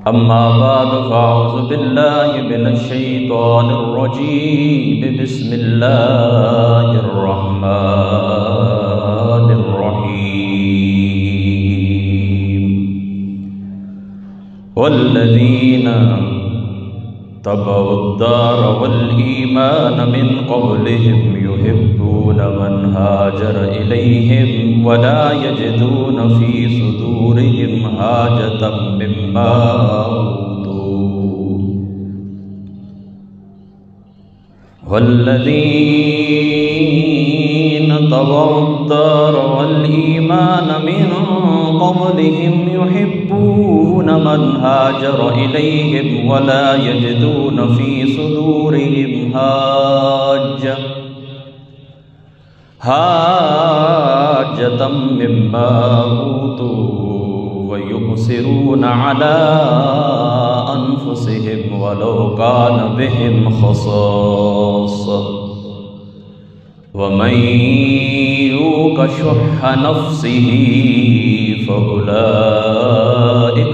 أما بعد فأعوذ بالله من الشيطان الرجيم بسم الله الرحمن الرحيم والذين تبعوا الدار والإيمان من قبلهم يحبون من هاجر إليهم ولا يجدون في صدورهم حاجة مما أوتوا والذين تبعوا الدار والإيمان من قبلهم يحبون من هاجر إليهم ولا يجدون في صدورهم حاجة مما أوتوا ويؤثرون على أنفسهم ولو كان بهم خصاصة ومن يوق شح نفسه فأولئك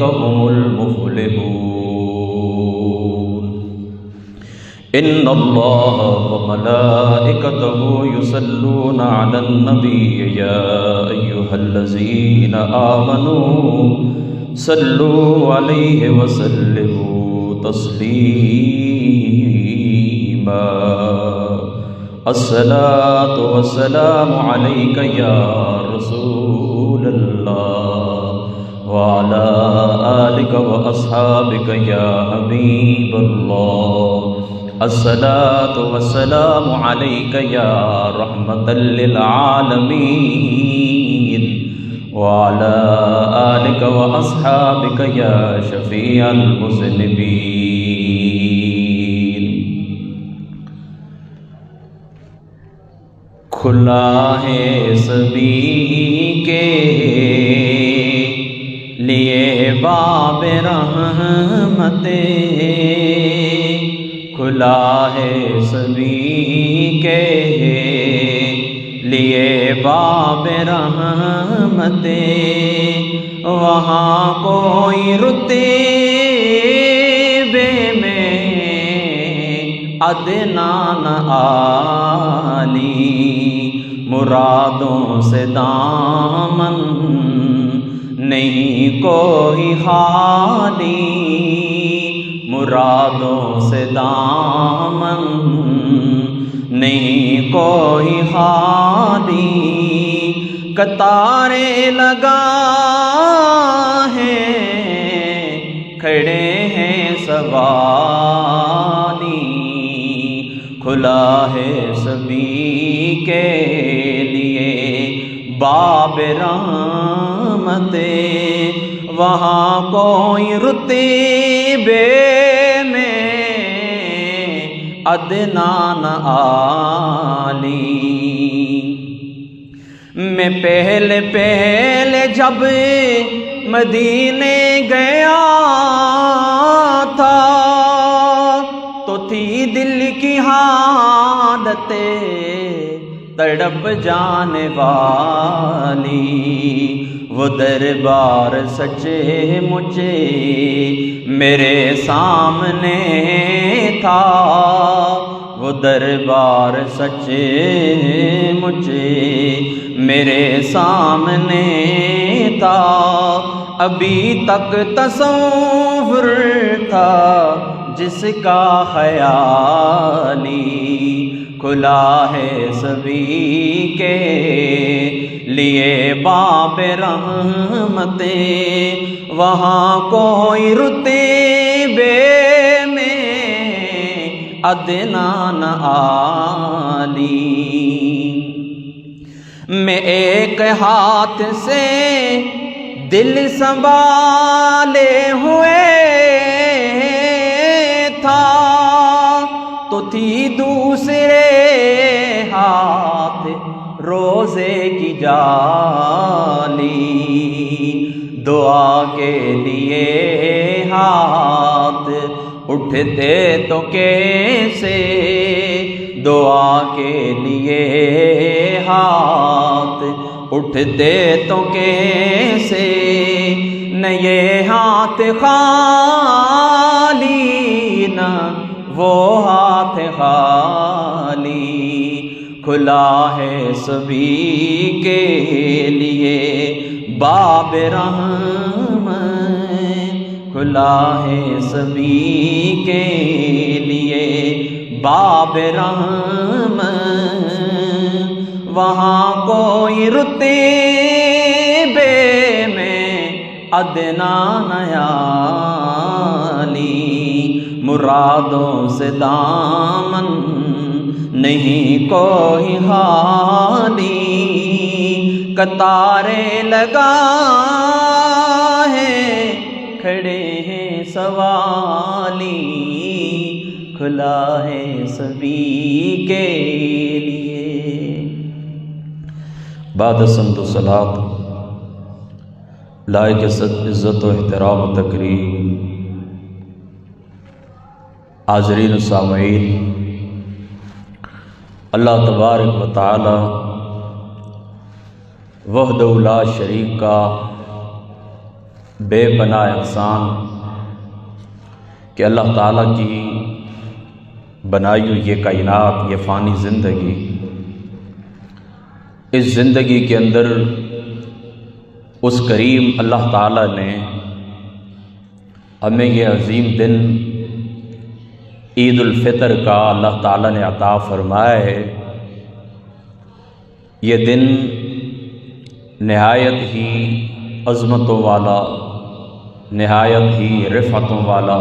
هم المفلحون إن الله وملائكته يصلون على النبي يا أيها الذين آمنوا صلوا عليه وسلموا تسليما الصلاة والسلام عليك يا رسول الله وعلى آلك وأصحابك يا حبيب الله الصلاة والسلام عليك يا رحمة للعالمين وعلى آلك وأصحابك يا شفيع المذنبين کھلا ہے سبھی کے لیے باب رحمت کھلا ہے سبھی کے لیے باب رحمت وہاں کوئی رتبے میں ادنا نہ عالی مرادوں سے دامن نہیں کوئی خالی مرادوں سے دامن نہیں کوئی خالی قطاریں لگا ہیں کھڑے ہیں سوالی کھلا ہے سبھی کے لیے باب رحمت وہاں کوئی رتبے میں ادنا نہ عالی میں پہلے جب مدینے گیا تھا تو تھی دل کی حالت تڑپ جانے والی وہ دربار سچے مجھے میرے سامنے تھا وہ دربار سچے مجھے میرے سامنے تھا ابھی تک تصور تھا جس کا خیالی کھلا ہے سبھی کے لیے باب رحمت وہاں کوئی رتبے میں ادنا نہ عالی میں ایک ہاتھ سے دل سنبھالے ہوئے تھا تو تھی دوسرے ہاتھ روزے کی جالی دعا کے لیے ہاتھ اٹھتے تو کیسے دعا کے لیے ہاتھ اٹھتے تو کیسے نہ یہ ہاتھ خالی نہ وہ ہاتھ خالی، کھلا ہے سبھی کے لیے باب رحم، کھلا ہے سبھی کے لیے باب رحم، وہاں کوئی رتبے میں ادنا نیالی، مرادوں سے دامن نہیں کوئی خالی، قطارے لگا ہے کھڑے ہیں سوالی، کھلا ہے سبھی کے لیے۔ بعد سمت و صلاۃ لائق عزت و احترام و تکریم حاضرین و سامعین، اللہ تبارک و تعالی وحدہ لا شریک کا بے پناہ احسان کہ اللہ تعالیٰ کی بنائی ہوئی یہ کائنات، یہ فانی زندگی، اس زندگی کے اندر اس کریم اللہ تعالیٰ نے ہمیں یہ عظیم دن عید الفطر کا اللہ تعالیٰ نے عطا فرمایا ہے۔ یہ دن نہایت ہی عظمتوں والا، نہایت ہی رفعتوں والا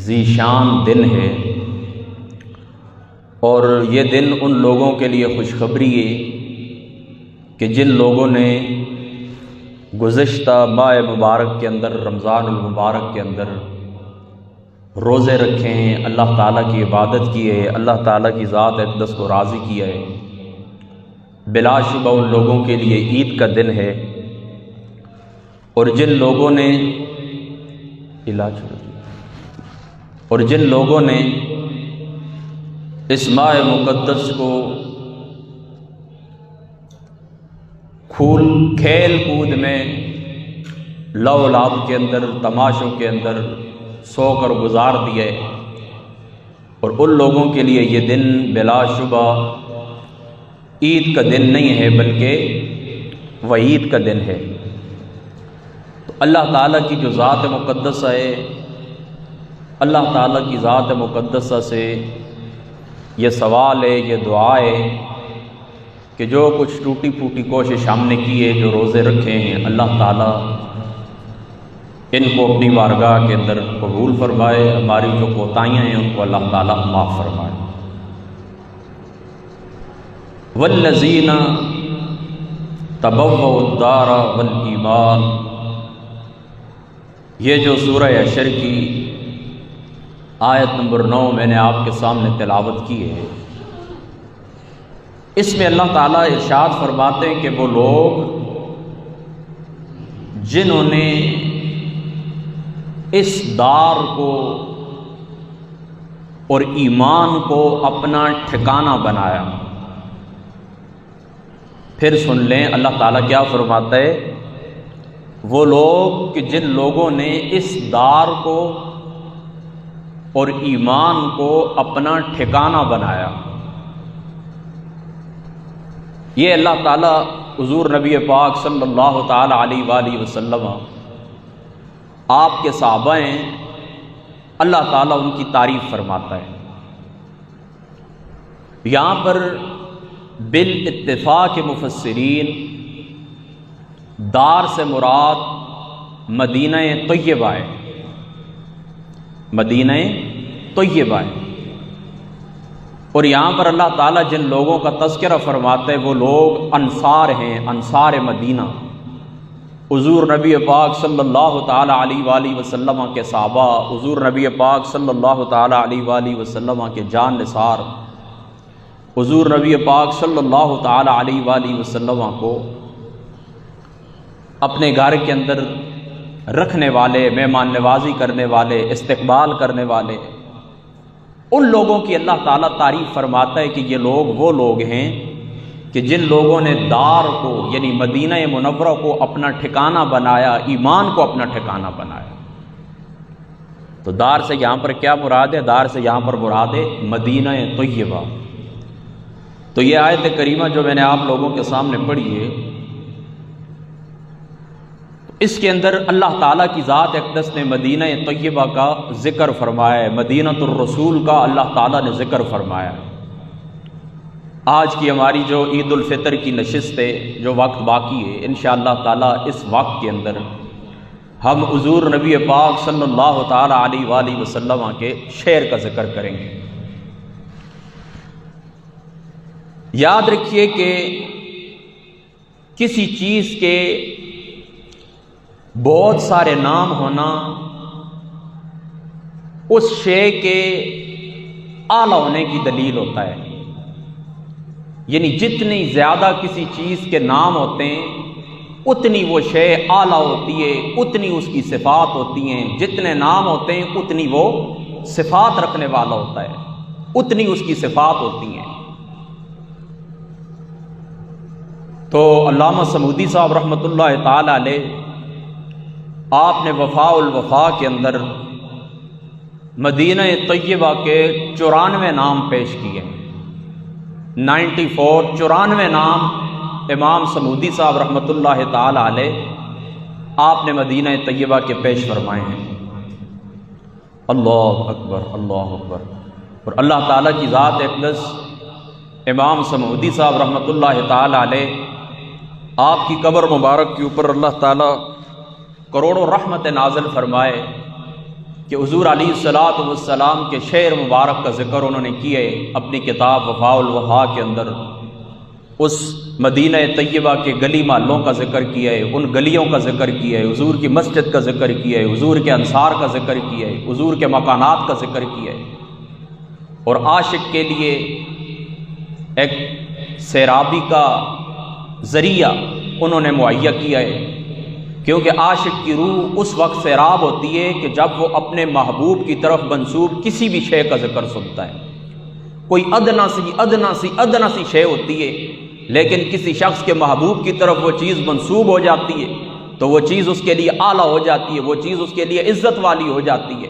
ذی شان دن ہے، اور یہ دن ان لوگوں کے لیے خوشخبری ہے کہ جن لوگوں نے گزشتہ ماہ مبارک کے اندر، رمضان المبارک کے اندر روزے رکھے ہیں، اللہ تعالیٰ کی عبادت کی ہے، اللہ تعالیٰ کی ذات اقدس کو راضی کیا ہے، بلا شبہ ان لوگوں کے لیے عید کا دن ہے۔ اور جن لوگوں نے اس ماہ مقدس کو کھیل کود میں، لو لعب کے اندر، تماشوں کے اندر سو کر گزار دیے، اور ان لوگوں کے لیے یہ دن بلا شبہ عید کا دن نہیں ہے بلکہ وعید کا دن ہے۔ تو اللہ تعالیٰ کی جو ذات مقدسہ ہے، اللہ تعالیٰ کی ذات مقدسہ سے یہ سوال ہے، یہ دعا ہے کہ جو کچھ ٹوٹی پھوٹی کوشش ہم نے کی ہے، جو روزے رکھے ہیں، اللہ تعالیٰ ان کو اپنی بارگاہ کے اندر قبول فرمائے، ہماری جو کوتاہیاں ہیں ان کو اللہ تعالیٰ معاف فرمائے۔ والذین تبوؤا الدار والایمان، یہ جو سورہ حشر کی آیت نمبر 9 میں نے آپ کے سامنے تلاوت کی ہے، اس میں اللہ تعالیٰ ارشاد فرماتے ہیں کہ وہ لوگ جنہوں نے اس دار کو اور ایمان کو اپنا ٹھکانہ بنایا۔ پھر سن لیں اللہ تعالیٰ کیا فرماتا ہے، وہ لوگ کہ جن لوگوں نے اس دار کو اور ایمان کو اپنا ٹھکانہ بنایا۔ یہ اللہ تعالیٰ حضور نبی پاک صلی اللہ تعالیٰ علیہ وآلہ وسلم آپ کے صحابہ ہیں، اللہ تعالیٰ ان کی تعریف فرماتا ہے۔ یہاں پر بالاتفاق مفسرین دار سے مراد مدینہ طیبہ ہے، مدینہ طیبہ ہے، اور یہاں پر اللہ تعالیٰ جن لوگوں کا تذکرہ فرماتا ہے وہ لوگ انصار ہیں، انصار مدینہ، حضور نبی پاک صلی اللہ تعالیٰ علیہ وآلہ وسلم کے صحابہ، حضور نبی پاک صلی اللہ تعالیٰ علیہ وآلہ وسلم کے جان نثار، حضور نبی پاک صلی اللہ تعالیٰ علیہ وآلہ وسلم کو اپنے گھر کے اندر رکھنے والے، مہمان نوازی کرنے والے، استقبال کرنے والے، ان لوگوں کی اللہ تعالیٰ تعریف فرماتا ہے کہ یہ لوگ وہ لوگ ہیں کہ جن لوگوں نے دار کو یعنی مدینہ منورہ کو اپنا ٹھکانہ بنایا، ایمان کو اپنا ٹھکانہ بنایا، تو دار سے یہاں پر کیا مراد ہے؟ دار سے یہاں پر مراد ہے مدینہ طیبہ۔ تو یہ آیت کریمہ جو میں نے آپ لوگوں کے سامنے پڑھی ہے، اس کے اندر اللہ تعالیٰ کی ذات اقدس نے مدینہ طیبہ کا ذکر فرمایا ہے، مدینہ الرسول کا اللہ تعالیٰ نے ذکر فرمایا ہے۔ آج کی ہماری جو عید الفطر کی نشست ہے، جو وقت باقی ہے، انشاءاللہ تعالیٰ اس وقت کے اندر ہم حضور نبی پاک صلی اللہ تعالیٰ علیہ وآلہ وسلم کے شعر کا ذکر کریں گے۔ یاد رکھیے کہ کسی چیز کے بہت سارے نام ہونا اس شے کے اعلیٰ ہونے کی دلیل ہوتا ہے، یعنی جتنی زیادہ کسی چیز کے نام ہوتے ہیں اتنی وہ شے اعلیٰ ہوتی ہے، اتنی اس کی صفات ہوتی ہیں، جتنے نام ہوتے ہیں اتنی وہ صفات رکھنے والا ہوتا ہے، اتنی اس کی صفات ہوتی ہیں۔ تو علامہ سمودی صاحب رحمۃ اللہ تعالی علیہ، آپ نے وفاء الوفا کے اندر مدینہ طیبہ کے 94 نام پیش کیے، 94 نام امام سمودی صاحب رحمۃ اللہ تعالی علیہ آپ نے مدینہ طیبہ کے پیش فرمائے ہیں۔ اللہ اکبر، اللہ اکبر۔ اور اللہ تعالیٰ کی ذات اقدس امام سمودی صاحب رحمۃ اللہ تعالی علیہ، آپ کی قبر مبارک کے اوپر اللہ تعالیٰ کروڑوں رحمت نازل فرمائے کہ حضور علیہ الصلاۃ والسلام کے شعر مبارک کا ذکر انہوں نے کیے اپنی کتاب وفاء الوفا کے اندر۔ اس مدینہ طیبہ کے گلی محلوں کا ذکر کیا ہے، ان گلیوں کا ذکر کیا ہے، حضور کی مسجد کا ذکر کیا ہے، حضور کے انصار کا ذکر کیا ہے، حضور کے مکانات کا ذکر کیا ہے، اور عاشق کے لیے ایک سیرابی کا ذریعہ انہوں نے مہیا کیا ہے، کیونکہ عاشق کی روح اس وقت سیراب ہوتی ہے کہ جب وہ اپنے محبوب کی طرف منسوب کسی بھی شے کا ذکر سنتا ہے۔ کوئی ادنا سی شے ہوتی ہے، لیکن کسی شخص کے محبوب کی طرف وہ چیز منسوب ہو جاتی ہے تو وہ چیز اس کے لیے اعلیٰ ہو جاتی ہے، وہ چیز اس کے لیے عزت والی ہو جاتی ہے۔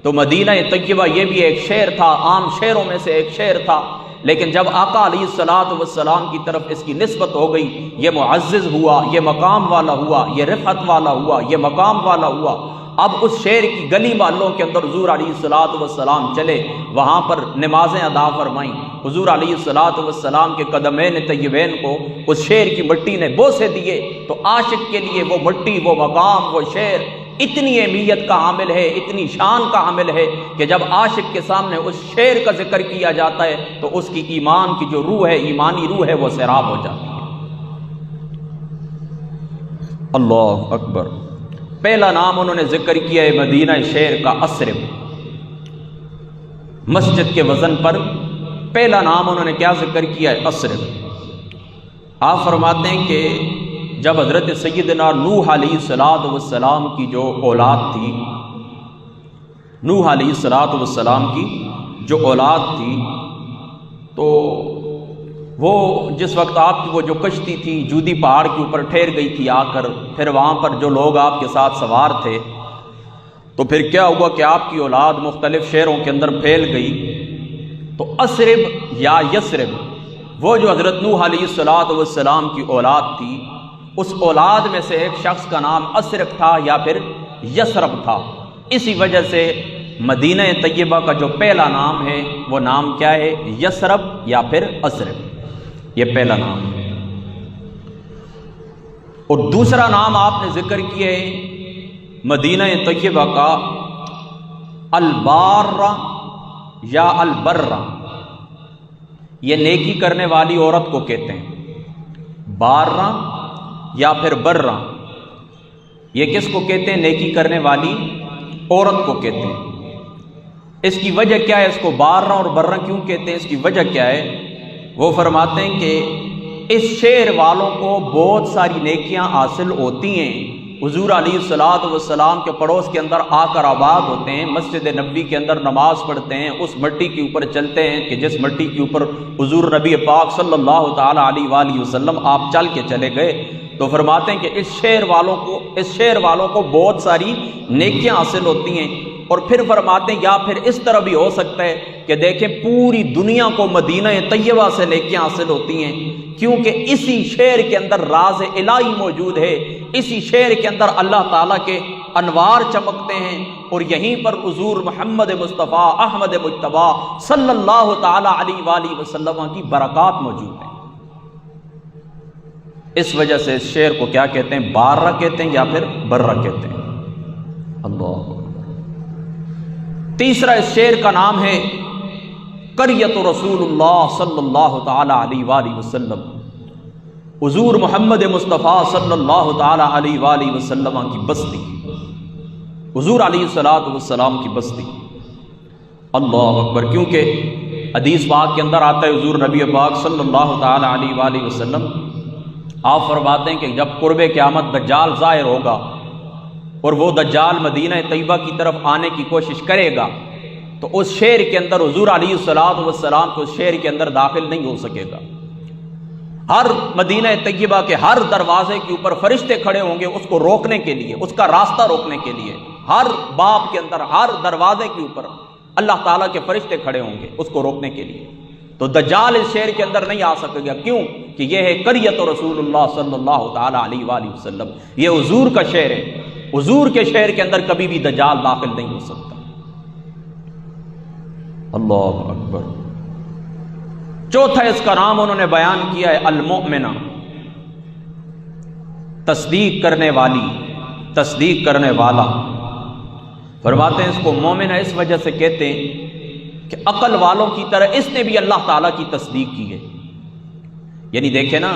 تو مدینہ طیبہ یہ بھی ایک شعر تھا، عام شعروں میں سے ایک شعر تھا، لیکن جب آقا علیہ الصلاۃ والسلام کی طرف اس کی نسبت ہو گئی، یہ معزز ہوا، یہ مقام والا ہوا، یہ رفعت والا ہوا، یہ مقام والا ہوا۔ اب اس شعر کی گلی محلوں کے اندر حضور علیہ الصلاۃ والسلام چلے، وہاں پر نمازیں ادا فرمائیں، حضور علیہ الصلاۃ والسلام کے قدمین طیبین کو اس شعر کی مٹی نے بوسے دیے، تو عاشق کے لیے وہ مٹی، وہ مقام، وہ شعر اتنی اہمیت کا حامل ہے، اتنی شان کا حامل ہے کہ جب عاشق کے سامنے اس شعر کا ذکر کیا جاتا ہے تو اس کی ایمان کی جو روح ہے، ایمانی روح ہے، وہ سیراب ہو جاتی ہے۔ اللہ اکبر۔ پہلا نام انہوں نے ذکر کیا ہے مدینہ شعر کا اسرب، مسجد کے وزن پر پہلا نام انہوں نے کیا ذکر کیا ہے؟ اسرب۔ آپ فرماتے ہیں کہ جب حضرت سیدنا نوح علیہ الصلاۃ والسلام کی جو اولاد تھی، نوح علیہ الصلاۃ والسلام کی جو اولاد تھی، تو وہ جس وقت آپ کی وہ جو کشتی تھی جودی پہاڑ کے اوپر ٹھہر گئی تھی آ کر، پھر وہاں پر جو لوگ آپ کے ساتھ سوار تھے، تو پھر کیا ہوا کہ آپ کی اولاد مختلف شہروں کے اندر پھیل گئی۔ تو اسرب یا یسرب، وہ جو حضرت نوح علیہ الصلاۃ والسلام کی اولاد تھی، اس اولاد میں سے ایک شخص کا نام اسرب تھا یا پھر یسرب تھا۔ اسی وجہ سے مدینہ طیبہ کا جو پہلا نام ہے وہ نام کیا ہے؟ یسرب یا پھر اسرب، یہ پہلا نام ہے۔ اور دوسرا نام آپ نے ذکر کیا ہے مدینہ طیبہ کا البارہ یا البرہ، یہ نیکی کرنے والی عورت کو کہتے ہیں۔ بارہ یا پھر برہ، یہ کس کو کہتے ہیں؟ نیکی کرنے والی عورت کو کہتے ہیں۔ اس کی وجہ کیا ہے؟ اس کو بارہ اور برہ کیوں کہتے ہیں؟ اس کی وجہ کیا ہے؟ وہ فرماتے ہیں کہ اس شعر والوں کو بہت ساری نیکیاں حاصل ہوتی ہیں، حضور علیہ الصلوۃ والسلام کے پڑوس کے اندر آ کر آباد ہوتے ہیں، مسجد نبوی کے اندر نماز پڑھتے ہیں، اس مٹی کے اوپر چلتے ہیں کہ جس مٹی کے اوپر حضور نبی پاک صلی اللہ تعالی علیہ وآلہ وسلم آپ چل کے چلے گئے، تو فرماتے ہیں کہ اس شہر والوں کو بہت ساری نیکیاں حاصل ہوتی ہیں۔ اور پھر فرماتے ہیں یا پھر اس طرح بھی ہو سکتا ہے کہ دیکھیں پوری دنیا کو مدینہ طیبہ سے نیکیاں حاصل ہوتی ہیں، کیونکہ اسی شہر کے اندر راز الہی موجود ہے، اسی شہر کے اندر اللہ تعالیٰ کے انوار چمکتے ہیں، اور یہیں پر حضور محمد مصطفیٰ احمد مجتبی صلی اللہ تعالی علیہ وآلہ وسلم کی برکات موجود ہیں۔ اس وجہ سے اس شہر کو کیا کہتے ہیں؟ بارہ کہتے ہیں یا پھر برہ کہتے ہیں۔ اللہ۔ تیسرا اس شہر کا نام ہے قریۃ رسول اللہ صلی اللہ تعالی علیہ وآلہ وسلم، حضور محمد مصطفیٰ صلی اللہ تعالی علیہ وآلہ وسلم کی بستی، حضور علیہ الصلوۃ والسلام کی بستی۔ اللہ اکبر۔ کیونکہ حدیث پاک کے اندر آتا ہے حضور نبی پاک صلی اللہ تعالی علیہ وآلہ وسلم آپ فرماتے ہیں کہ جب قرب قیامت دجال ظاہر ہوگا اور وہ دجال مدینہ طیبہ کی طرف آنے کی کوشش کرے گا، تو اس شہر کے اندر حضور علیہ الصلوۃ والسلام کو اس شہر کے اندر داخل نہیں ہو سکے گا۔ ہر مدینہ طیبہ کے ہر دروازے کے اوپر فرشتے کھڑے ہوں گے اس کو روکنے کے لیے، اس کا راستہ روکنے کے لیے۔ ہر باب کے اندر، ہر دروازے کے اوپر اللہ تعالیٰ کے فرشتے کھڑے ہوں گے اس کو روکنے کے لیے۔ تو دجال اس شہر کے اندر نہیں آ سکے گا، کیوں کہ یہ ہے قریۃ رسول اللہ صلی اللہ تعالی علیہ وآلہ وسلم، یہ حضور کا شہر ہے، حضور کے شہر کے اندر کبھی بھی دجال داخل نہیں ہو سکتا۔ اللہ اکبر۔ چوتھا اس کا نام انہوں نے بیان کیا ہے المؤمنہ، تصدیق کرنے والی، تصدیق کرنے والا۔ فرماتے ہیں اس کو مومنہ اس وجہ سے کہتے ہیں کہ عقل والوں کی طرح اس نے بھی اللہ تعالیٰ کی تصدیق کی ہے۔ یعنی دیکھیں نا،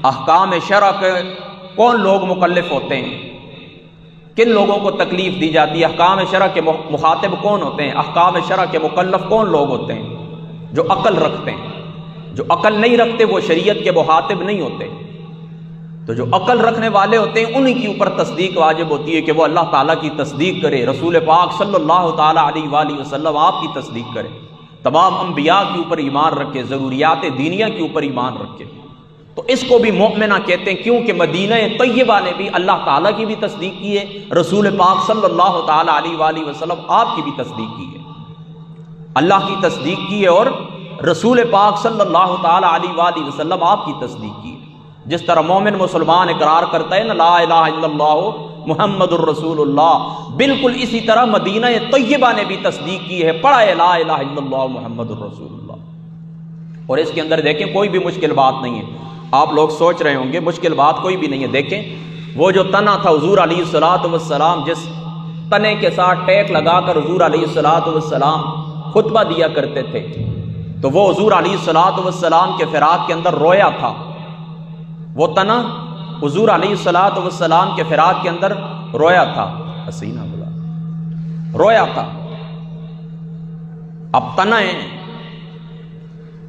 احکام شرع کے کون لوگ مکلف ہوتے ہیں، کن لوگوں کو تکلیف دی جاتی ہے، احکام شرع کے مخاطب کون ہوتے ہیں، احکام شرع کے مکلف کون لوگ ہوتے ہیں؟ جو عقل رکھتے ہیں۔ جو عقل نہیں رکھتے وہ شریعت کے مخاطب نہیں ہوتے۔ تو جو عقل رکھنے والے ہوتے ہیں انہی کے اوپر تصدیق واجب ہوتی ہے کہ وہ اللہ تعالیٰ کی تصدیق کرے، رسول پاک صلی اللہ تعالی علیہ وآلہ وسلم آپ کی تصدیق کرے، تمام انبیاء کے اوپر ایمان رکھے، ضروریات دینیہ کے اوپر ایمان رکھے۔ تو اس کو بھی مومنہ کہتے ہیں، کیونکہ مدینہ طیبہ نے بھی اللہ تعالیٰ کی بھی تصدیق کی ہے، رسول پاک صلی اللہ تعالی علیہ وآلہ وسلم آپ کی بھی تصدیق کی ہے، اللہ کی تصدیق کی ہے اور رسول پاک صلی اللہ تعالی علیہ وآلہ وسلم آپ کی تصدیق کی ہے۔ جس طرح مومن مسلمان اقرار کرتا ہے نا لا الہ الا اللہ محمد الرسول اللہ، بالکل اسی طرح مدینہ طیبہ نے بھی تصدیق کی ہے، پڑھا ہے لا الہ الا اللہ محمد الرسول اللہ۔ اور اس کے اندر دیکھیں کوئی بھی مشکل بات نہیں ہے۔ آپ لوگ سوچ رہے ہوں گے مشکل بات کوئی بھی نہیں ہے، دیکھیں وہ جو تنا تھا حضور علیہ الصلوۃ والسلام جس تنے کے ساتھ ٹیک لگا کر حضور علیہ الصلوۃ والسلام خطبہ دیا کرتے تھے، تو وہ حضور علیہ الصلوۃ والسلام کے فراق کے اندر رویا تھا۔ وہ تنا حضور علیہ الصلوۃ والسلام کے فراق کے اندر رویا تھا، حسینہ بلا رویا تھا۔ اب تنا ہے،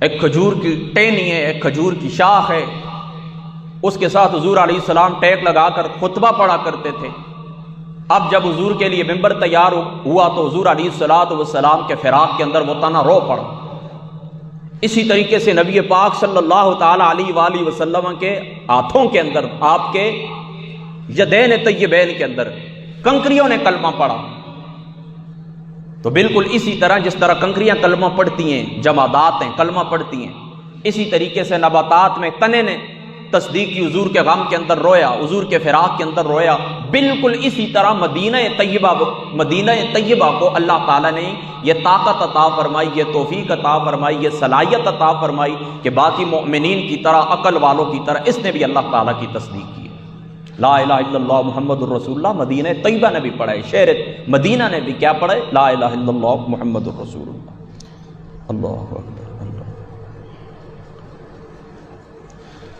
ایک کھجور کی ٹہنی ہے، ایک کھجور کی شاخ ہے، اس کے ساتھ حضور علیہ السلام ٹیک لگا کر خطبہ پڑھا کرتے تھے۔ اب جب حضور کے لیے ممبر تیار ہوا تو حضور علیہ الصلوۃ والسلام کے فراق کے اندر وہ تنا رو پڑا۔ اسی طریقے سے نبی پاک صلی اللہ تعالی علیہ وآلہ وسلم کے ہاتھوں کے اندر، آپ کے یدین طیبین کے اندر کنکریوں نے کلمہ پڑھا۔ تو بالکل اسی طرح جس طرح کنکریاں کلمہ پڑھتی ہیں، جمادات ہیں کلمہ پڑھتی ہیں، اسی طریقے سے نباتات میں تنے نے تصدیق کی، حضور کے غم کے اندر رویا، حضور کے فراق کے اندر رویا۔ بالکل اسی طرح مدینہ طیبہ کو اللہ تعالیٰ نے یہ طاقت عطا فرمائی، یہ توفیق عطا فرمائی، یہ صلاحیت عطا فرمائی کہ باقی مؤمنین کی طرح، عقل والوں کی طرح اس نے بھی اللہ تعالیٰ کی تصدیق کی ہے۔ لا الہ الا اللہ محمد الرسول اللہ مدینہ طیبہ نے بھی پڑھا ہے، شہر مدینہ نے بھی کیا پڑھا ہے؟ لا الہ الا اللہ محمد الرسول اللہ۔ اللہ اکبر۔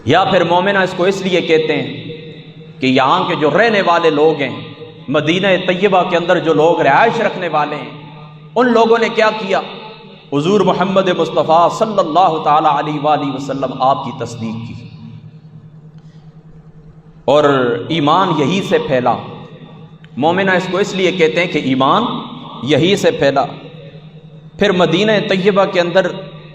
یا پھر مومنہ اس کو اس لیے کہتے ہیں کہ یہاں کے جو رہنے والے لوگ ہیں، مدینہ طیبہ کے اندر جو لوگ رہائش رکھنے والے ہیں، ان لوگوں نے کیا کیا؟ حضور محمد مصطفیٰ صلی اللہ تعالی علیہ وآلہ وسلم آپ کی تصدیق کی، اور ایمان یہی سے پھیلا۔ مومنہ اس کو اس لیے کہتے ہیں کہ ایمان یہی سے پھیلا۔ پھر مدینہ طیبہ کے اندر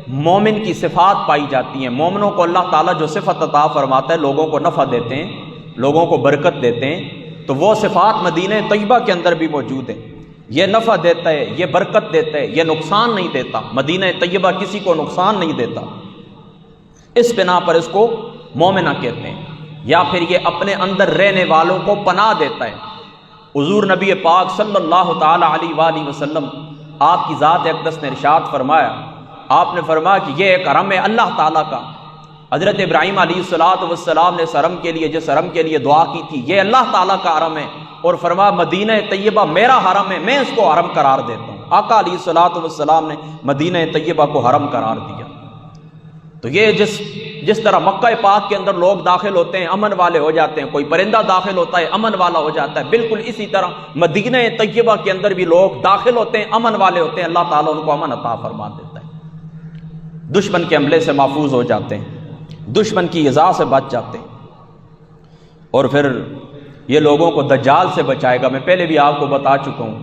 مومن کی صفات پائی جاتی ہیں۔ مومنوں کو اللہ تعالیٰ جو صفت عطا فرماتا ہے، لوگوں کو نفع دیتے ہیں، لوگوں کو برکت دیتے ہیں، تو وہ صفات مدینہ طیبہ کے اندر بھی موجود ہیں۔ یہ نفع دیتا ہے، یہ برکت دیتا ہے، یہ نقصان نہیں دیتا۔ مدینہ طیبہ کسی کو نقصان نہیں دیتا، اس بنا پر اس کو مومنہ کہتے ہیں۔ یا پھر یہ اپنے اندر رہنے والوں کو پناہ دیتا ہے۔ حضور نبی پاک صلی اللہ تعالی علیہ وآلہ وسلم آپ کی ذات اقدس نے ارشاد فرمایا، آپ نے فرمایا کہ یہ ایک حرم ہے اللہ تعالیٰ کا۔ حضرت ابراہیم علیہ السلام نے اس حرم کے لیے، جس حرم کے لیے دعا کی تھی، یہ اللہ تعالیٰ کا حرم ہے، اور فرمایا مدینہ طیبہ میرا حرم ہے، میں اس کو حرم قرار دیتا ہوں۔ آقا علیہ السلام نے مدینہ طیبہ کو حرم قرار دیا۔ تو یہ جس طرح مکہ پاک کے اندر لوگ داخل ہوتے ہیں امن والے ہو جاتے ہیں، کوئی پرندہ داخل ہوتا ہے امن والا ہو جاتا ہے، بالکل اسی طرح مدینہ طیبہ کے اندر بھی لوگ داخل ہوتے ہیں امن والے ہوتے ہیں، اللہ تعالیٰ ان کو امن عطا فرما دیتا ہے، دشمن کے حملے سے محفوظ ہو جاتے ہیں، دشمن کی ایذا سے بچ جاتے ہیں۔ اور پھر یہ لوگوں کو دجال سے بچائے گا۔ میں پہلے بھی آپ کو بتا چکا ہوں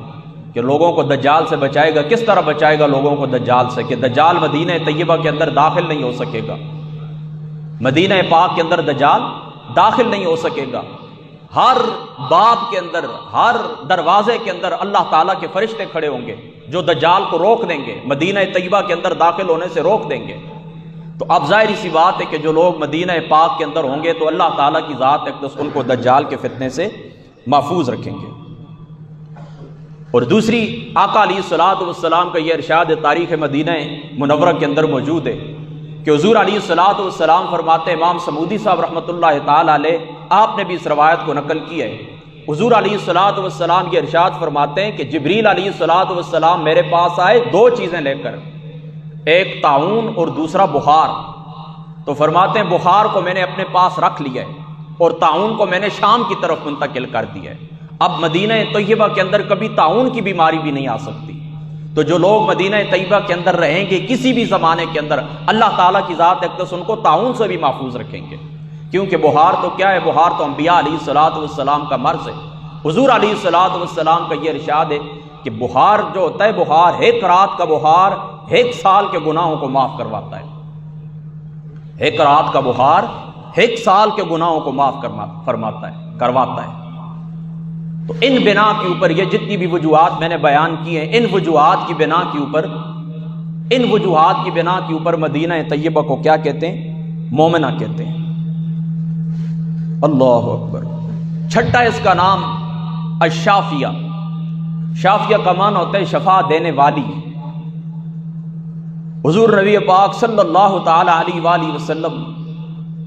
کہ لوگوں کو دجال سے بچائے گا۔ کس طرح بچائے گا لوگوں کو دجال سے؟ کہ دجال مدینہ طیبہ کے اندر داخل نہیں ہو سکے گا، مدینہ پاک کے اندر دجال داخل نہیں ہو سکے گا۔ ہر باب کے اندر، ہر دروازے کے اندر اللہ تعالیٰ کے فرشتے کھڑے ہوں گے جو دجال کو روک دیں گے، مدینہ طیبہ کے اندر داخل ہونے سے روک دیں گے۔ تو اب ظاہری سی بات ہے کہ جو لوگ مدینہ پاک کے اندر ہوں گے تو اللہ تعالیٰ کی ذات اقدس ان کو دجال کے فتنے سے محفوظ رکھیں گے۔ اور دوسری آقا علیہ السلام کا یہ ارشاد تاریخ مدینہ منورہ کے اندر موجود ہے کہ حضور علیہ السلام فرماتے ہیں، امام سمودی صاحب رحمۃ اللہ تعالی علیہ آپ نے بھی اس روایت کو نقل کی ہے۔ حضور علیہ السلام یہ ارشاد فرماتے ہیں کہ جبریل علیہ السلام میرے پاس آئے دو چیزیں لے کر، ایک طاعون اور دوسرا بخار۔ تو فرماتے ہیں بخار کو میں نے اپنے پاس رکھ لیا ہے اور طاعون کو میں نے شام کی طرف منتقل کر دیا ہے۔ اب مدینہ طیبہ کے اندر کبھی طاعون کی بیماری بھی نہیں آ سکتی۔ تو جو لوگ مدینہ طیبہ کے اندر رہیں گے کسی بھی زمانے کے اندر، اللہ تعالیٰ کی ذات اقدس ان کو طاعون سے بھی محفوظ رکھیں گے، کیونکہ بخار تو کیا ہے؟ بخار تو انبیاء علیہ السلام کا مرض ہے۔ حضور علیہ السلام کا یہ ارشاد ہے کہ بخار جو ہوتا ہے، بخار ایک رات کا بخار ایک سال کے گناہوں کو معاف کرواتا ہے۔ ایک رات کا بخار ایک سال کے گناہوں کو معاف کرواتا ہے۔ تو ان بنا کے اوپر یہ جتنی بھی وجوہات میں نے بیان کی ہیں، ان وجوہات کی بنا کے اوپر مدینہ طیبہ کو کیا کہتے ہیں؟ مومنہ کہتے ہیں۔ اللہ اکبر۔ چھٹا اس کا نام الشافیہ۔ شافیہ کا معنی ہوتا ہے شفا دینے والی۔ حضور نبی پاک صلی اللہ تعالی علیہ وآلہ وسلم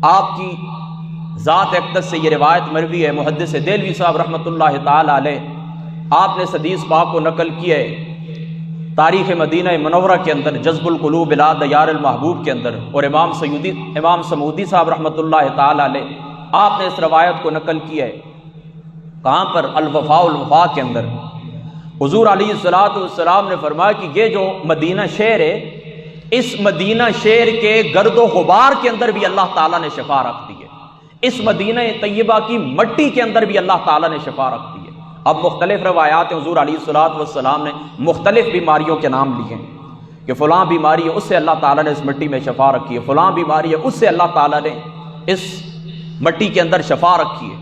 آپ کی ذات اقدس سے یہ روایت مروی ہے، محدث دہلوی صاحب رحمۃ اللہ تعالی علیہ آپ نے اس حدیث پاک کو نقل کیا ہے تاریخ مدینہ منورہ کے اندر، جذب القلوب الی دیار المحبوب کے اندر، اور امام سمودی صاحب رحمۃ اللہ تعالی علیہ آپ نے اس روایت کو نقل کیا ہے۔ کہاں پر؟ الوفاء کے اندر۔ حضور علیہ السلام نے فرمایا کہ یہ جو مدینہ شہر ہے، اس مدینہ شہر کے گرد و غبار کے اندر بھی اللہ تعالیٰ نے شفا رکھ دی ہے، اس مدینہ طیبہ کی مٹی کے اندر بھی اللہ تعالیٰ نے شفا رکھ دی ہے۔ اب مختلف روایات ہیں، حضور علیہ السلام نے مختلف بیماریوں کے نام لیے ہیں کہ فلاں بیماری ہے اس سے اللہ تعالیٰ نے اس مٹی میں شفا رکھی ہے، فلاں بیماری ہے اس سے اللہ تعالیٰ نے اس مٹی کے اندر شفا رکھی ہے۔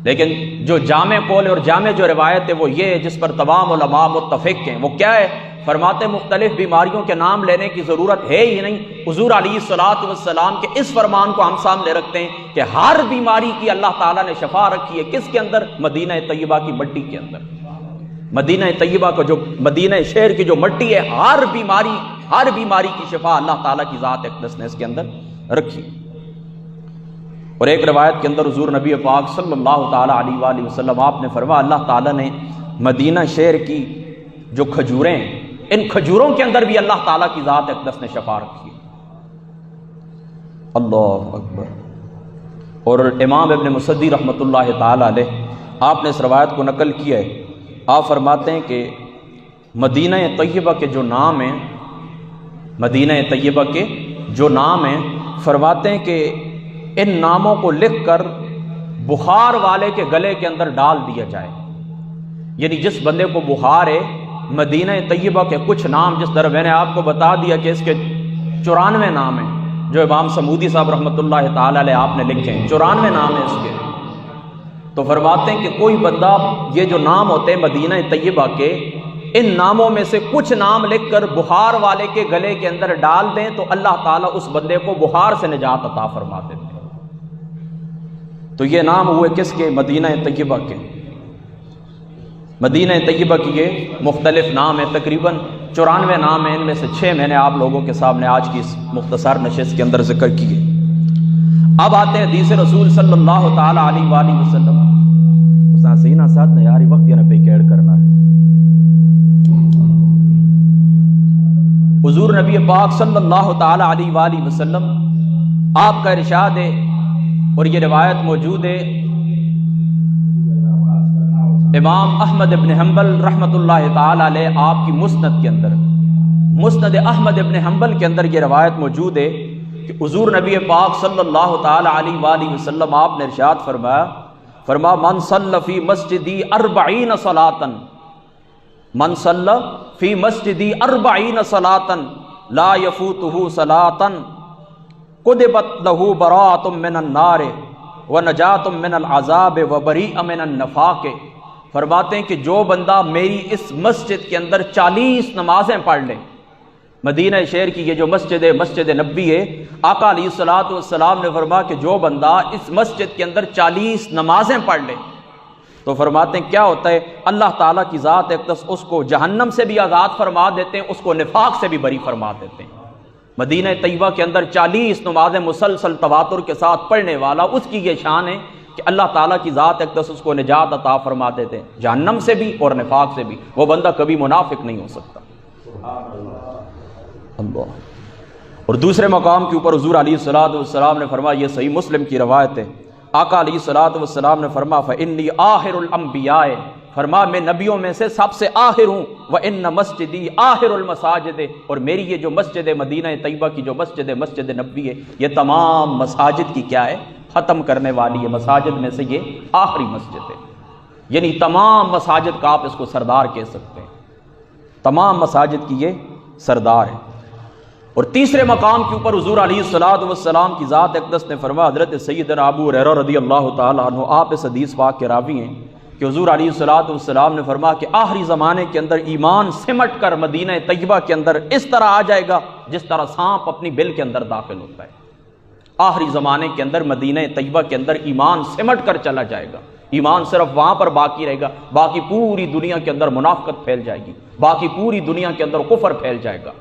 لیکن جو جامع قول اور جامع جو روایت ہے وہ یہ ہے جس پر تمام علماء متفق ہیں، وہ کیا ہے؟ فرماتے مختلف بیماریوں کے نام لینے کی ضرورت ہے ہی نہیں۔ حضور علیہ السلام کے اس فرمان کو ہم سامنے رکھتے ہیں کہ ہر بیماری کی اللہ تعالیٰ نے شفا رکھی ہے۔ کس کے اندر؟ مدینہ طیبہ کی مٹی کے اندر۔ مدینہ طیبہ کو جو مدینہ شہر کی جو مٹی ہے، ہر بیماری کی شفا اللہ تعالیٰ کی ذات اقدس نے اس کے اندر رکھی۔ اور ایک روایت کے اندر حضور نبی پاک صلی اللہ تعالی علیہ وآلہ وسلم آپ نے فرمایا اللہ تعالیٰ نے مدینہ شہر کی جو کھجوریں ہیں، ان کھجوروں کے اندر بھی اللہ تعالیٰ کی ذات اقدس نے شفا رکھی ہے۔ اللہ اکبر۔ اور امام ابن مصدی رحمۃ اللہ تعالی علیہ آپ نے اس روایت کو نقل کیا ہے، آپ فرماتے ہیں کہ مدینہ طیبہ کے جو نام ہیں، مدینہ طیبہ کے جو نام ہیں، فرماتے ہیں کہ ان ناموں کو لکھ کر بخار والے کے گلے کے اندر ڈال دیا جائے. یعنی جس بندے کو بخار ہے، مدینہ طیبہ کے کچھ نام جس طرح میں نے آپ کو بتا دیا کہ اس کے 94 نام ہیں جو امام سمودی صاحب رحمۃ اللہ تعالی علیہ آپ نے لکھے ہیں، 94 نام ہیں اس کے. تو فرماتے ہیں کہ کوئی بندہ یہ جو نام ہوتے ہیں مدینہ طیبہ کے، ان ناموں میں سے کچھ نام لکھ کر بخار والے کے گلے کے اندر ڈال دیں تو اللہ تعالیٰ اس بندے کو بخار سے نجات عطا فرما دیتے ہیں. تو یہ نام ہوئے کس کے؟ مدینہ طیبہ کے. مدینہ طیبہ کی یہ مختلف نام ہیں، تقریباً 94 نام ہیں. ان میں سے 6 میں نے آپ لوگوں کے سامنے آج کی اس مختصر نشست کے اندر ذکر کیے. اب آتے ہیں حدیث رسول صلی اللہ تعالی علیہ وآلہ وسلم. سینہ ساتھ نہ یار وقت یہ نہ پہ کیڑ کرنا ہے. حضور نبی پاک صلی اللہ تعالی علیہ وآلہ وسلم آپ کا ارشاد ہے، اور یہ روایت موجود ہے امام احمد ابن حنبل رحمۃ اللہ تعالی علیہ آپ کی مسند کے اندر، مسند احمد ابن حنبل کے اندر یہ روایت موجود ہے کہ حضور نبی پاک صلی اللہ تعالی علیہ وآلہ وسلم آپ نے ارشاد فرمایا من صلی فی مسجدی 40 صلاۃ، من صلی فی مسجدی 40 صلاۃ لا یفوتہ صلاۃ کتبت لہ براۃ من النار ونجات من العذاب وبریء من النفاق. فرماتے ہیں کہ جو بندہ میری اس مسجد کے اندر 40 نمازیں پڑھ لے، مدینہ شہر کی یہ جو مسجد ہے، مسجد نبی ہے، آقا علیہ الصلوۃ والسلام نے فرمایا کہ جو بندہ اس مسجد کے اندر 40 نمازیں پڑھ لے تو فرماتے ہیں کیا ہوتا ہے، اللہ تعالیٰ کی ذات اقدس اس کو جہنم سے بھی آزاد فرما دیتے ہیں، اس کو نفاق سے بھی بری فرما دیتے ہیں. مدینہ طیبہ کے اندر 40 نمازیں مسلسل تواتر کے ساتھ پڑھنے والا، اس کی یہ شان ہے کہ اللہ تعالیٰ کی ذات اقدس اس کو نجات عطا فرما دیتے ہیں جہنم سے بھی اور نفاق سے بھی. وہ بندہ کبھی منافق نہیں ہو سکتا. اللہ. اور دوسرے مقام کے اوپر حضور علیہ الصلوۃ والسلام نے فرمایا، یہ صحیح مسلم کی روایت ہے، آقا علیہ الصلوۃ والسلام نے فرمایا فإنی آخر الانبیاء، فرمایا میں نبیوں میں سے سب سے آخر ہوں، وإن مسجدی آخر المساجد، اور میری یہ جو مسجد مدینہ طیبہ کی جو مسجد ہے، مسجد نبی ہے، یہ تمام مساجد کی کیا ہے؟ ختم کرنے والی ہے. مساجد میں سے یہ آخری مسجد ہے. یعنی تمام مساجد کا آپ اس کو سردار کہہ سکتے ہیں، تمام مساجد کی یہ سردار ہے. اور تیسرے مقام کے اوپر حضور علیہ الصلوۃ والسلام کی ذات اقدس نے فرمایا، حضرت سیدنا ابو ہریرہ رضی اللہ تعالیٰ عنہ آپ اس حدیث پاک کے راوی ہیں کہ حضور علیہ الصلوۃ والسلام نے فرمایا کہ آخری زمانے کے اندر ایمان سمٹ کر مدینہ طیبہ کے اندر اس طرح آ جائے گا جس طرح سانپ اپنی بل کے اندر داخل ہوتا ہے. آخری زمانے کے اندر مدینہ طیبہ کے اندر ایمان سمٹ کر چلا جائے گا. ایمان صرف وہاں پر باقی رہے گا، باقی پوری دنیا کے اندر منافقت پھیل جائے گی، باقی پوری دنیا کے اندر کفر پھیل جائے گا.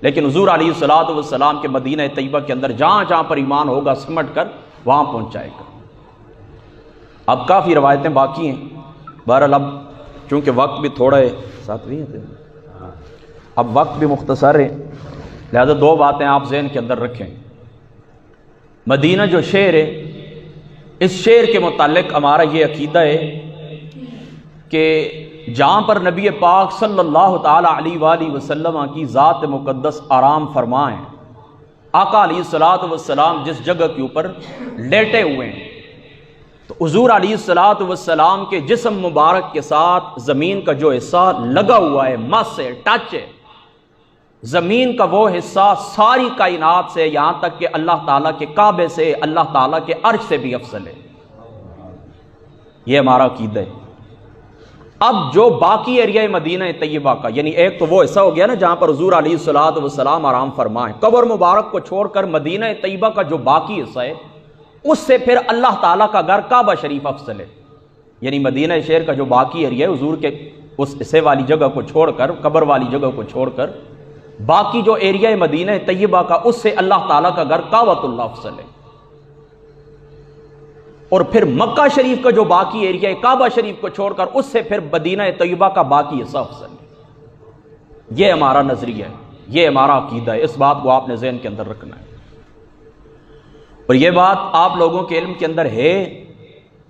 لیکن حضور علیہ الصلوۃ والسلام کے مدینہ طیبہ کے اندر جہاں جہاں پر ایمان ہوگا سمٹ کر وہاں پہنچ جائے گا. اب کافی روایتیں باقی ہیں، بہرحال اب چونکہ وقت بھی تھوڑا ہے، ساتھ بھی ہیں، اب وقت بھی مختصر ہے، لہذا 2 باتیں آپ ذہن کے اندر رکھیں. مدینہ جو شہر ہے، اس شہر کے متعلق ہمارا یہ عقیدہ ہے کہ جہاں پر نبی پاک صلی اللہ تعالی علیہ وآلہ وسلم کی ذات مقدس آرام فرما ہے، آقا علیہ الصلوۃ والسلام جس جگہ کے اوپر لیٹے ہوئے ہیں، تو حضور علیہ الصلوۃ والسلام کے جسم مبارک کے ساتھ زمین کا جو حصہ لگا ہوا ہے، مس ہے، ٹچ ہے، زمین کا وہ حصہ ساری کائنات سے یہاں تک کہ اللہ تعالیٰ کے کعبے سے، اللہ تعالیٰ کے عرش سے بھی افضل ہے. یہ ہمارا عقیدہ ہے. اب جو باقی ایریا مدینہ طیبہ کا، یعنی ایک تو وہ حصہ ہو گیا نا جہاں پر حضور علیہ الصلوۃ والسلام آرام فرمائیں، قبر مبارک کو چھوڑ کر مدینہ طیبہ کا جو باقی حصہ ہے، اس سے پھر اللہ تعالیٰ کا گھر کعبہ شریف افضل ہے. یعنی مدینہ شہر کا جو باقی ایریا ہے، حضور کے اس حصے والی جگہ کو چھوڑ کر، قبر والی جگہ کو چھوڑ کر باقی جو ایریا مدینہ طیبہ کا، اس سے اللہ تعالیٰ کا گھر کعبۃ اللہ افضل ہے. اور پھر مکہ شریف کا جو باقی ایریا ہے، کعبہ شریف کو چھوڑ کر اس سے پھر مدینہ طیبہ کا باقی حصہ افضل ہے. یہ ہمارا نظریہ ہے، یہ ہمارا عقیدہ ہے. اس بات کو آپ نے ذہن کے اندر رکھنا ہے. اور یہ بات آپ لوگوں کے علم کے اندر ہے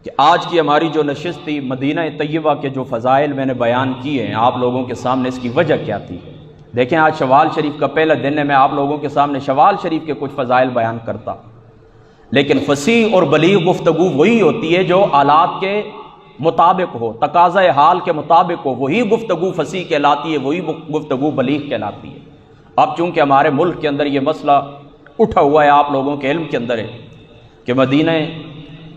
کہ آج کی ہماری جو نشست تھی، مدینہ طیبہ کے جو فضائل میں نے بیان کیے ہیں آپ لوگوں کے سامنے، اس کی وجہ کیا تھی؟ دیکھیں آج شوال شریف کا پہلا دن ہے، میں آپ لوگوں کے سامنے شوال شریف کے کچھ فضائل بیان کرتا، لیکن فصیح اور بلیغ گفتگو وہی ہوتی ہے جو آلات کے مطابق ہو، تقاضۂ حال کے مطابق ہو، وہی گفتگو فصیح کہلاتی ہے، وہی گفتگو بلیغ کہلاتی ہے۔ اب چونکہ ہمارے ملک کے اندر یہ مسئلہ اٹھا ہوا ہے، آپ لوگوں کے علم کے اندر ہے کہ مدینہ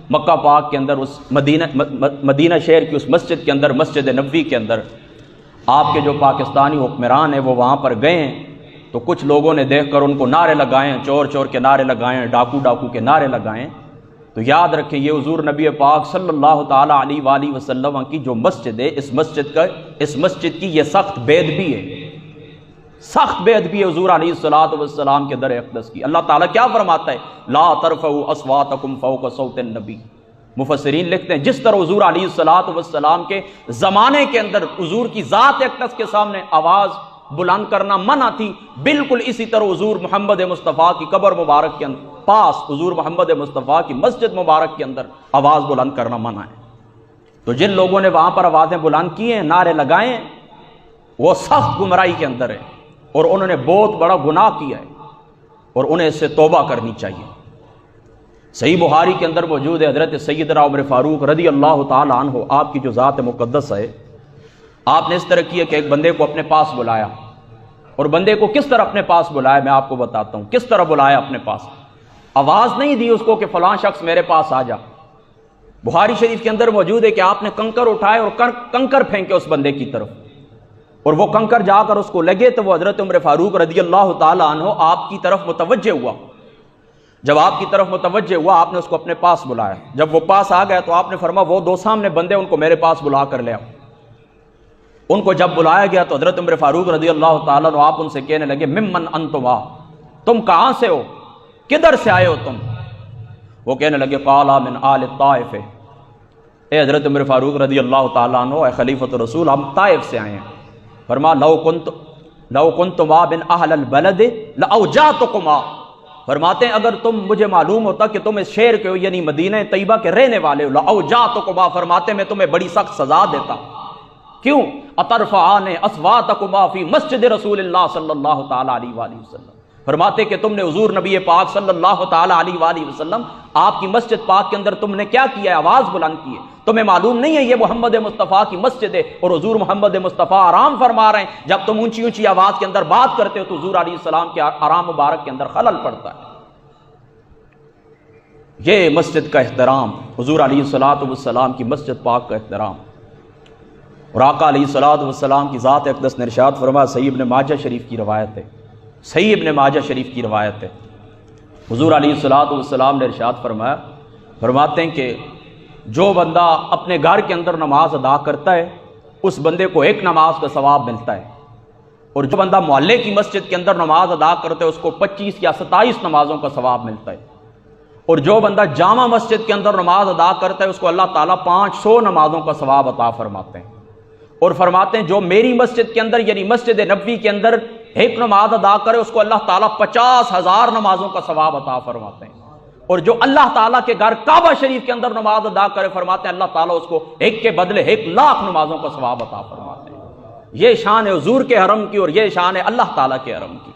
مکہ پاک کے اندر، اس مدینہ شہر کی اس مسجد کے اندر، مسجد نبوی کے اندر آپ کے جو پاکستانی حکمران ہیں وہ وہاں پر گئے ہیں، تو کچھ لوگوں نے دیکھ کر ان کو نعرے لگائے، چور چور کے نعرے لگائے، ڈاکو ڈاکو کے نعرے لگائے۔ تو یاد رکھیں یہ حضور نبی پاک صلی اللہ تعالیٰ علیہ وآلہ وسلم کی جو مسجد ہے، اس مسجد کی یہ سخت بے ادبی ہے، سخت بے ادبی ہے حضور علیہ الصلوۃ والسلام کے در اقدس کی۔ اللہ تعالیٰ کیا فرماتا ہے؟ لا ترفعوا اصواتکم فوق صوت النبی۔ مفسرین لکھتے ہیں جس طرح حضور علیہ الصلوۃ والسلام کے زمانے کے اندر حضور کی ذات اقدس کے سامنے آواز بلند کرنا منع تھی، بالکل اسی طرح حضور محمد مصطفیٰ کی قبر مبارک کے اندر پاس، حضور محمد مصطفیٰ کی مسجد مبارک کے اندر آواز بلند کرنا منع ہے۔ تو جن لوگوں نے وہاں پر آوازیں بلند کی ہیں، نعرے لگائے ہیں، وہ سخت گمراہی کے اندر ہے اور انہوں نے بہت بڑا گناہ کیا ہے اور انہیں اس سے توبہ کرنی چاہیے۔ صحیح بخاری کے اندر موجود ہے، حضرت سیدنا عمر فاروق رضی اللہ تعالی عنہ، آپ کی جو ذات مقدس ہے، آپ نے اس طرح کیا کہ ایک بندے کو اپنے پاس بلایا، اور بندے کو کس طرح اپنے پاس بلایا میں آپ کو بتاتا ہوں، کس طرح بلایا اپنے پاس۔ آواز نہیں دی اس کو کہ فلاں شخص میرے پاس آ جا۔ بخاری شریف کے اندر موجود ہے کہ آپ نے کنکر اٹھائے اور کنکر پھینکے اس بندے کی طرف، اور وہ کنکر جا کر اس کو لگے تو وہ حضرت عمر فاروق رضی اللہ تعالی عنہ آپ کی طرف متوجہ ہوا۔ جب آپ کی طرف متوجہ ہوا آپ نے اس کو اپنے پاس بلایا۔ جب وہ پاس آ گیا تو آپ نے فرمایا وہ دو سامنے بندے ان کو میرے پاس بلا کر لے آؤ۔ ان کو جب بلایا گیا تو حضرت عمر فاروق رضی اللہ تعالیٰ عنہ آپ ان سے کہنے لگے ممن انتما، تم کہاں سے ہو، کدھر سے آئے ہو تم؟ وہ کہنے لگے قالا من آل الطائف، اے حضرت عمر فاروق رضی اللہ تعالیٰ عنہ، اے خلیفۃ الرسول، ہم طائف سے آئے ہیں۔ فرمایا لو کنتما من اہل البلد لاوجعتکما، فرماتے ہیں اگر تم مجھے معلوم ہوتا کہ تم اس شہر کے ہو یعنی مدینہ طیبہ کے رہنے والے ہو، لاوجعتکما، فرماتے میں تمہیں بڑی سخت سزا دیتا۔ کیوں؟ اترفعان اصواتکما فی مسجد رسول اللہ صلی اللہ تعالی علیہ وآلہ وسلم، فرماتے کہ تم نے حضور نبی پاک صلی اللہ تعالی علیہ وآلہ وسلم آپ کی مسجد پاک کے اندر تم نے کیا کیا ہے؟ آواز بلند کی ہے۔ تمہیں معلوم نہیں ہے یہ محمد مصطفیٰ کی مسجد ہے اور حضور محمد مصطفیٰ آرام فرما رہے ہیں، جب تم اونچی اونچی آواز کے اندر بات کرتے ہو تو حضور علیہ السلام کے آرام مبارک کے اندر خلل پڑتا ہے۔ یہ مسجد کا احترام، حضور علیہ السلام کی مسجد پاک کا احترام، اور آقا علیہ السلام کی ذات اقدس نے ارشاد فرمایا، صحیح ابن ماجہ شریف کی روایت ہے، صحیح ابن ماجہ شریف کی روایت ہے، حضور علیہ السلام نے ارشاد فرمایا، فرماتے ہیں کہ جو بندہ اپنے گھر کے اندر نماز ادا کرتا ہے اس بندے کو ایک نماز کا ثواب ملتا ہے، اور جو بندہ محلے کی مسجد کے اندر نماز ادا کرتا ہے اس کو 25 یا 27 نمازوں کا ثواب ملتا ہے، اور جو بندہ جامع مسجد کے اندر نماز ادا کرتا ہے اس کو اللہ تعالیٰ 500 نمازوں کا ثواب عطا فرماتے ہیں، اور فرماتے ہیں جو میری مسجد کے اندر یعنی مسجد نبوی کے اندر ایک نماز ادا کرے اس کو اللہ تعالیٰ 50,000 نمازوں کا ثواب عطا فرماتے ہیں، اور جو اللہ تعالیٰ کے گھر کعبہ شریف کے اندر نماز ادا کرے فرماتے ہیں اللہ تعالیٰ اس کو ایک کے بدلے 1,00,000 نمازوں کا ثواب عطا فرماتے ہیں۔ یہ شان ہے حضور کے حرم کی اور یہ شان ہے اللہ تعالیٰ کے حرم کی۔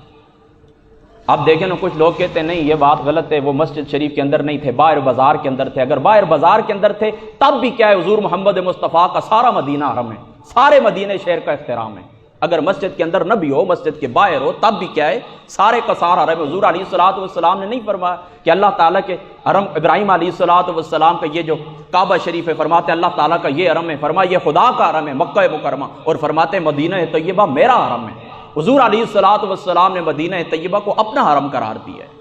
اب دیکھیں نا کچھ لوگ کہتے ہیں نہیں یہ بات غلط ہے، وہ مسجد شریف کے اندر نہیں تھے، باہر بازار کے اندر تھے۔ اگر باہر بازار کے اندر تھے تب بھی کیا ہے، حضور محمد مصطفیٰ کا سارا مدینہ حرم ہے، سارے مدینہ شہر کا احترام ہے۔ اگر مسجد کے اندر نہ بھی ہو، مسجد کے باہر ہو، تب بھی کیا ہے، سارے کا سارا حرم۔ حضور علیہ السلام نے نہیں فرمایا کہ اللہ تعالیٰ کے حرم، ابراہیم علیہ السلام کا یہ جو کعبہ شریف ہے فرماتے ہیں اللہ تعالیٰ کا یہ حرم ہے، فرمایا یہ خدا کا حرم ہے مکہ مکرمہ، اور فرماتے ہیں مدینہ طیبہ میرا حرم ہے۔ حضور علیہ السلام نے مدینہ طیبہ کو اپنا حرم قرار دیا ہے۔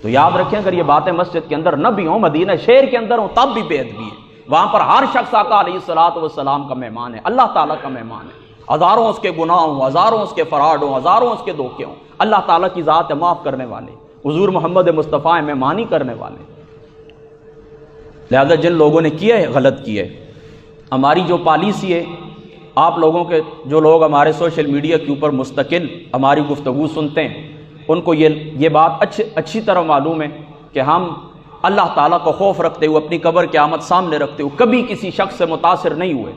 تو یاد رکھیں اگر یہ باتیں مسجد کے اندر نہ بھی ہوں، مدینہ شہر کے اندر ہوں، تب بھی بے ادبی ہے۔ وہاں پر ہر شخص آقا علیہ السلام کا مہمان ہے، اللہ تعالیٰ کا مہمان ہے۔ ہزاروں اس کے گناہ ہوں، ہزاروں اس کے فراڈ ہوں، ہزاروں اس کے دھوکے ہوں، اللہ تعالیٰ کی ذات ہے معاف کرنے والے، حضور محمد مصطفیٰ مہمانی کرنے والے۔ لہذا جن لوگوں نے کیا ہے غلط کیا ہے۔ ہماری جو پالیسی ہے، آپ لوگوں کے جو لوگ ہمارے سوشل میڈیا کے اوپر مستقل ہماری گفتگو سنتے ہیں ان کو یہ بات اچھی طرح معلوم ہے کہ ہم اللہ تعالیٰ کو خوف رکھتے ہوئے اپنی قبر کی آمد سامنے رکھتے ہوئے کبھی کسی شخص سے متاثر نہیں ہوئے،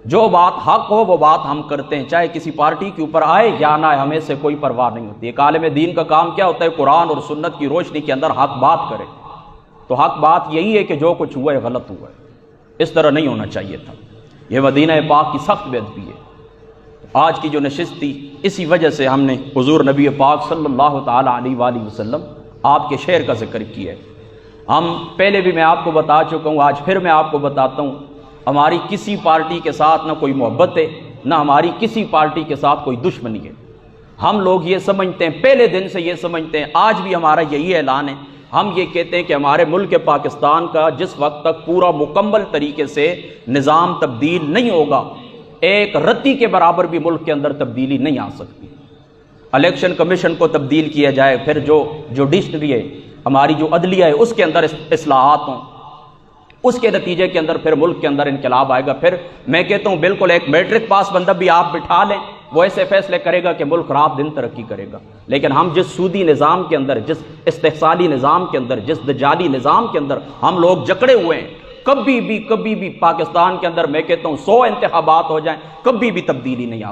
جو بات حق ہو وہ بات ہم کرتے ہیں، چاہے کسی پارٹی کے اوپر آئے یا نہ آئے، ہمیں سے کوئی پرواہ نہیں ہوتی۔ ایک عالم دین کا کام کیا ہوتا ہے؟ قرآن اور سنت کی روشنی کے اندر حق بات کرے۔ تو حق بات یہی ہے کہ جو کچھ ہوا ہے غلط ہوا ہے، اس طرح نہیں ہونا چاہیے تھا۔ یہ مدینہ پاک کی سخت بے ادبی ہے۔ آج کی جو نشست تھی، اسی وجہ سے ہم نے حضور نبی پاک صلی اللہ تعالی علیہ وآلہ وسلم آپ کے شعر کا ذکر کیا ہے۔ ہم پہلے بھی میں آپ کو بتا چکا ہوں، آج پھر میں آپ کو بتاتا ہوں، ہماری کسی پارٹی کے ساتھ نہ کوئی محبت ہے، نہ ہماری کسی پارٹی کے ساتھ کوئی دشمنی ہے۔ ہم لوگ یہ سمجھتے ہیں، پہلے دن سے یہ سمجھتے ہیں، آج بھی ہمارا یہی اعلان ہے، ہم یہ کہتے ہیں کہ ہمارے ملک پاکستان کا جس وقت تک پورا مکمل طریقے سے نظام تبدیل نہیں ہوگا، ایک رتی کے برابر بھی ملک کے اندر تبدیلی نہیں آ سکتی۔ الیکشن کمیشن کو تبدیل کیا جائے، پھر جو جوڈیشری ہے، ہماری جو عدلیہ ہے، اس کے اندر اصلاحات ہوں، اس کے نتیجے کے اندر پھر ملک کے اندر انقلاب آئے گا۔ پھر میں کہتا ہوں بالکل ایک میٹرک پاس بندہ بھی آپ بٹھا لیں، وہ ایسے فیصلے کرے گا کہ ملک رات دن ترقی کرے گا۔ لیکن ہم جس سودی نظام کے اندر، جس استحصالی نظام کے اندر، جس دجالی نظام کے اندر ہم لوگ جکڑے ہوئے ہیں، کبھی بھی پاکستان کے اندر میں کہتا ہوں 100 انتخابات ہو جائیں، کبھی بھی تبدیلی نہیں آ